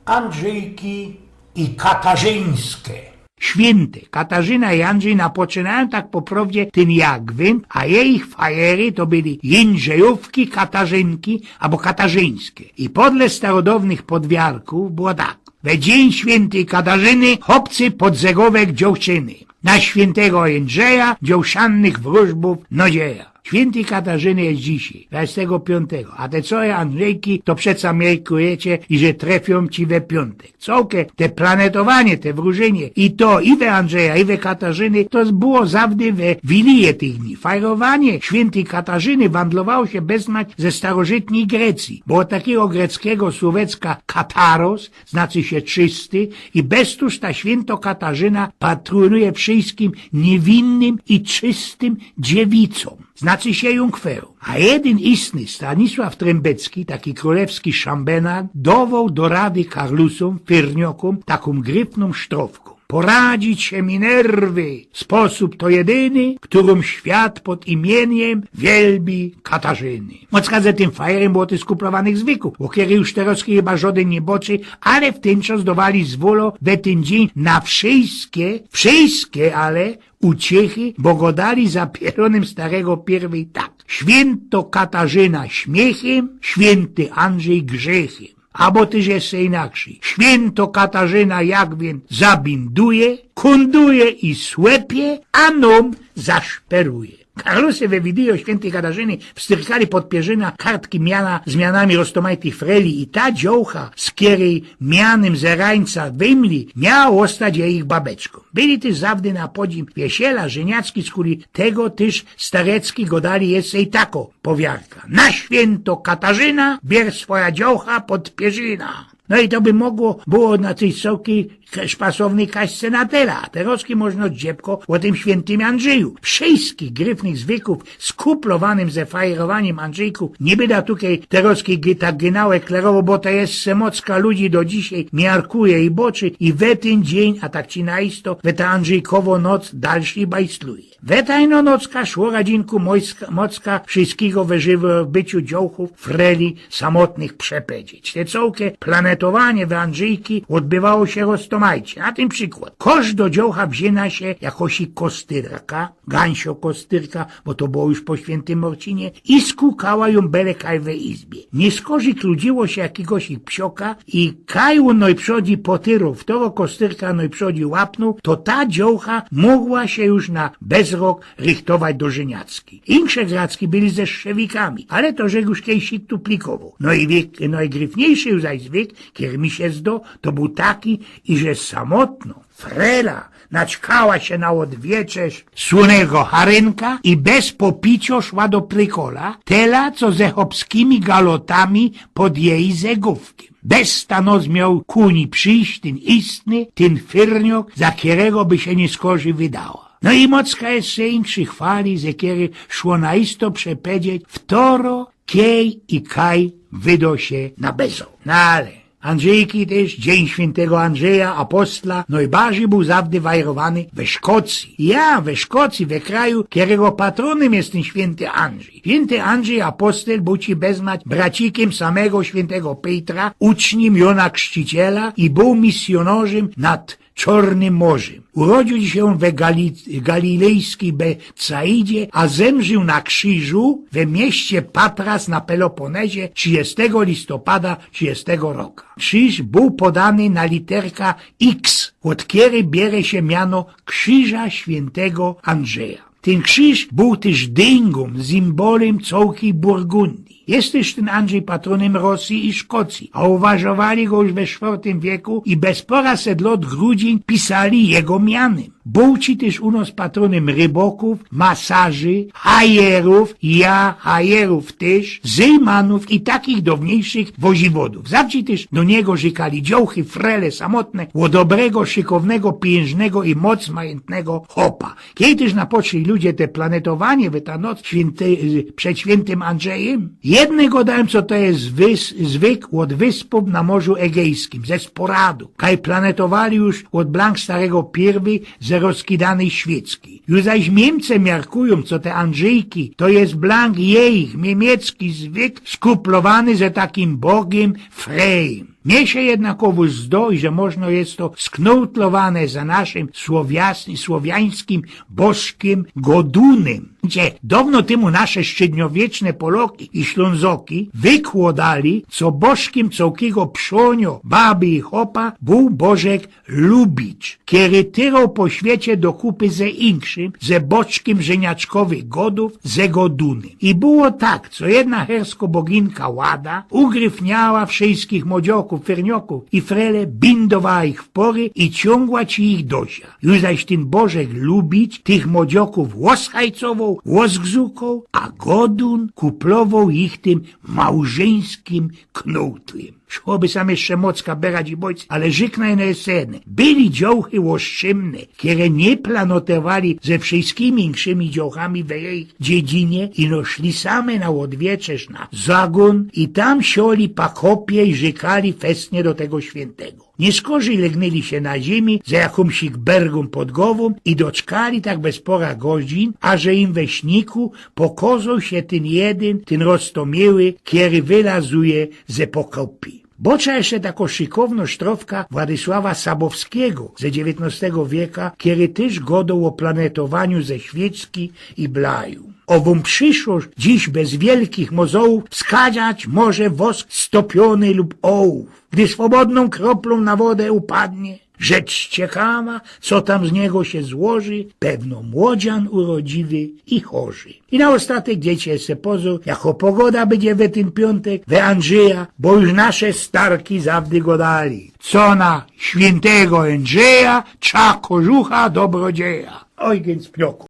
Andrzejki i Katarzyńskie. Święte Katarzyna i Andrzej napoczynają tak po prawdzie ten Jagwyn, a ich fajery to byli Jędrzejówki, Katarzynki albo Katarzyńskie. I podle starodawnych podwiarków było tak. We dzień świętej Katarzyny chłopcy pod zegowek dziewczyny. Na świętego Jędrzeja dziewczannych wróżbów nadzieja. Świętej Katarzyny jest dzisiaj, 25, a te całe Andrzejki to przeca miarkujecie i że trefią ci we piątek. Całke te planetowanie, te wróżenie i to i we Andrzeja i we Katarzyny to było zawdy we Wilije tych dni. Fajrowanie świętej Katarzyny wandlowało się bezmać ze starożytnej Grecji. Było takiego greckiego słówecka kataros, znaczy się czysty i beztuż ta święto Katarzyna patronuje wszystkim niewinnym i czystym dziewicom. Znaczy się Jungferu. A jeden istny Stanisław Trębecki, taki królewski szambenan, dawał do rady Karlusom, Fyrniokom, taką grypną sztrofką. Poradzić się mi nerwy, sposób to jedyny, którym świat pod imieniem wielbi Katarzyny. Mocka tym fajerem było tych skuplowanych zwyków, bo kiedy już teraz chyba żaden nie boczy, ale w ten czas dawali zwolo we ten dzień na wszystkie, ale uciechy, bo go dali za pieronem starego pierwej tak. Święto Katarzyna śmiechem, święty Andrzej grzechem. Albo też jeszcze inaczej. Święto Katarzyna Jagwyn zabinduje, kunduje i słepie, a nom zaszperuje. Karlusy we wideo o świętej Katarzyny wstyrkali pod pierzyna kartki miana z mianami roztomajtych freli i ta dziołcha, z której mianym zerańca wymli, miała ostać jej ich babeczką. Byli też zawdy na podzim wiesiela, żeniacki z kuli tego też starecki godali jest i tako powiarka. Na święto Katarzyna bier swoja dziołcha pod pierzyna. No i to by mogło było na tej soki szpasownej kaśce na tela, a teroski można dziebko o tym świętym Andrzeju. Wszystkich gryfnych zwyków skuplowanym ze fajerowaniem Andrzejków nie byda tutaj teroski tak genałe klerowo, bo to jest semocka ludzi do dzisiaj miarkuje i boczy i we ten dzień, a tak ci naisto, we ta Andrzejkowo noc dalszy bajsluje. We tajno nocka szło radzinku mocka wszystkiego w byciu dziołchów, freli, samotnych przepedzieć. Te całkie planetowanie we Andrzejki odbywało się roztomajcie. Na tym przykład. Kosz do dziołcha wzięna się jakoś kostyrka, gansio kostyrka, bo to było już po świętym Morcinie, i skukała ją belekaj we izbie. Nie skorzy kludziło się jakiegoś ich psioka i kajło nojprzodzi potyrów, wtoro kostyrka nojprzodzi łapnął, to ta dziołcha mogła się już na bezrok rychtować do żeniacki. Insze gracki byli ze szczewikami, ale to już kejsik tu plikował. No i najgryfniejszy już zaś zwyk, kiedy mi się zdo, to był taki, i że samotno, frela, naćkała się na odwieczerz słonego harynka i bez popicio szła do prykola, tela, co ze chopskimi galotami pod jej zegówkiem. Bez stanoz miał kuni przyjść, ten istny, ten fyrniok, za którego by się nie skorzy wydała. No i mocka jeszcze inszy chwali, ze kiedy szło naisto przepedzieć, wtoro, kiej i kaj wydo się na bezo. No ale Andrzejki też, dzień świętego Andrzeja, apostola, najbardziej był zawdy wajrowany we Szkocji. Ja we Szkocji, we kraju, którego patronem jest ten święty Andrzej. Święty Andrzej, apostol, był ci bezmać bracikiem samego świętego Petra, uczniem Jona Chrzciciela i był misjonarzem nad Czarnym Morzem. Urodził się we galilejskiej Becaidzie, a zemrzył na krzyżu we mieście Patras na Peloponezie 30 listopada 30 roku. Krzyż był podany na literka X, od której bierze się miano Krzyża Świętego Andrzeja. Ten krzyż był też dyngą, symbolem całej Burgundii. Jest też ten Andrzej patronem Rosji i Szkocji, a uważali go już we IV wieku i bez poraset lat grudzień pisali jego mianem. Był ci też u nas patronem ryboków, masaży, hajerów, hajerów też, zejmanów i takich dawniejszych woziwodów. Zawsze też do niego rzekali dziołchy, frele, samotne, o dobrego, szykownego, pieniężnego i moc majętnego chopa. Kiedy też napoczęli ludzie te planetowanie w ta noc przed świętym Andrzejem? Jednego dałem, co to jest zwyk od wyspów na Morzu Egejskim, ze Sporadu. Kaj planetowali już od blank starego pierwy ze rozkidanej świeckiej. Już zaś Niemcy miarkują, co te Andrzejki, to jest blank jej, niemiecki zwyk skuplowany ze takim bogiem Frejem. Miesie jednakowo zdoj, że można jest to sknutlowane za naszym słowiańskim bożkiem Godunem. Gdzie dawno temu nasze średniowieczne Poloki i Ślązoki wykładali, co bożkiem całkiego pszonio, baby i chopa był bożek Lubicz, który tyrał po świecie do kupy ze inkszym, ze boczkiem żeniaczkowych godów, ze Godunem. I było tak, co jedna hersko boginka Łada ugryfniała wszystkich młodzioków, fernioków i frele, bindowała ich w pory i ciągła ci ich dosia. Już zaś ten bożek Lubicz tych młodzioków łoschajcował, łozgzukał, a Godun kuplował ich tym małżeńskim knutlem. Szłoby sam jeszcze mocka berać i bojc, ale żyknaj na jesenę. Byli dziołchy łoszczymne, które nie planotowali ze wszystkimi inkszymi dziołchami w jej dziedzinie i no szli same na odwieczerz na zagon i tam sioli pakopie i żykali festnie do tego świętego. Nie skorzy legnęli się na ziemi za jakąś bergą pod głową i doczkali tak bez pora godzin, a że im we śniku pokazał się ten roztomieły, który wylazuje ze pokopi. Bocza jeszcze tako szykowno sztrowka Władysława Sabowskiego ze XIX wieka, który też godał o planetowaniu ze Świecki i Blaju. Ową przyszłość dziś bez wielkich mozołów wskazać może wosk stopiony lub ołów. Gdy swobodną kroplą na wodę upadnie, rzecz ciekawa, co tam z niego się złoży, pewno młodzian urodziwy i chorzy. I na ostatek dzieci se pozór, jako pogoda będzie we ten piątek, we Andrzeja, bo już nasze starki zawdy go dali. Co na świętego Andrzeja, cza kożucha dobrodzieja. Oj, więc pnioku.